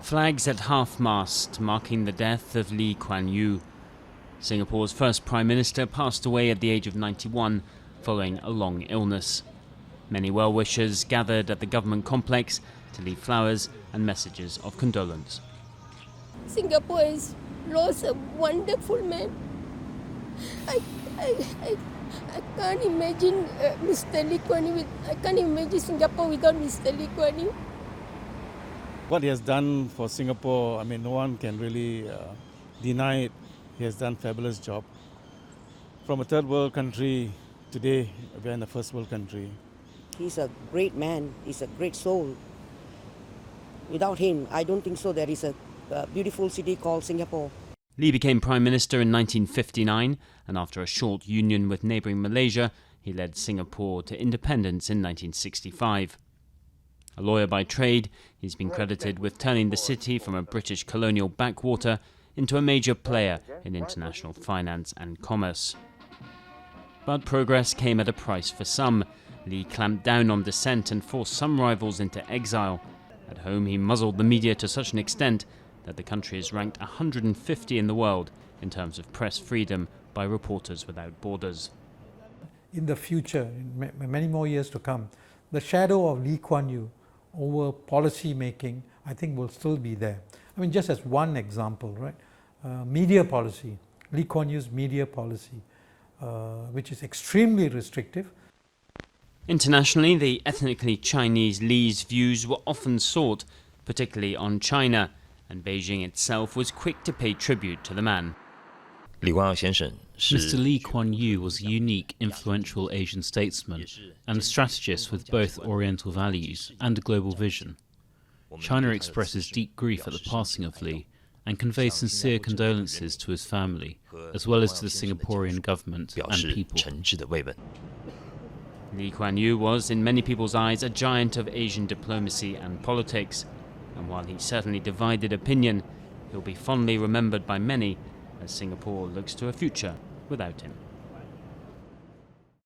Flags at half-mast marking the death of Kuan Yew. Singapore's first Prime Minister passed away at the age of 91 following a long illness. Many well-wishers gathered at the government complex to leave flowers and messages of condolence. Singapore has lost a wonderful man. I can't imagine Mr. Lee Kuan Yew. I can't imagine Singapore without Mr. Lee Kuan Yew. What he has done for Singapore, no one can really deny it. He has done a fabulous job. From a third world country, today we're in a first world country. He's a great man. He's a great soul. Without him, I don't think so there is a beautiful city called Singapore. Lee became Prime Minister in 1959, and after a short union with neighbouring Malaysia, he led Singapore to independence in 1965. A lawyer by trade, he's been credited with turning the city from a British colonial backwater into a major player in international finance and commerce. But progress came at a price for some. Lee clamped down on dissent and forced some rivals into exile. At home, he muzzled the media to such an extent that the country is ranked 150 in the world in terms of press freedom by Reporters Without Borders. In the future, in many more years to come, the shadow of Lee Kuan Yew over policy making, I think, will still be there. Just as one example, right? Media policy, Lee Kuan Yew's media policy, which is extremely restrictive. Internationally, the ethnically Chinese Lee's views were often sought, particularly on China, and Beijing itself was quick to pay tribute to the man. Mr. Lee Kuan Yew was a unique, influential Asian statesman and a strategist with both Oriental values and a global vision. China expresses deep grief at the passing of Lee and conveys sincere condolences to his family, as well as to the Singaporean government and people. Lee Kuan Yew was, in many people's eyes, a giant of Asian diplomacy and politics, and while he certainly divided opinion, he'll be fondly remembered by many as Singapore looks to a future without him.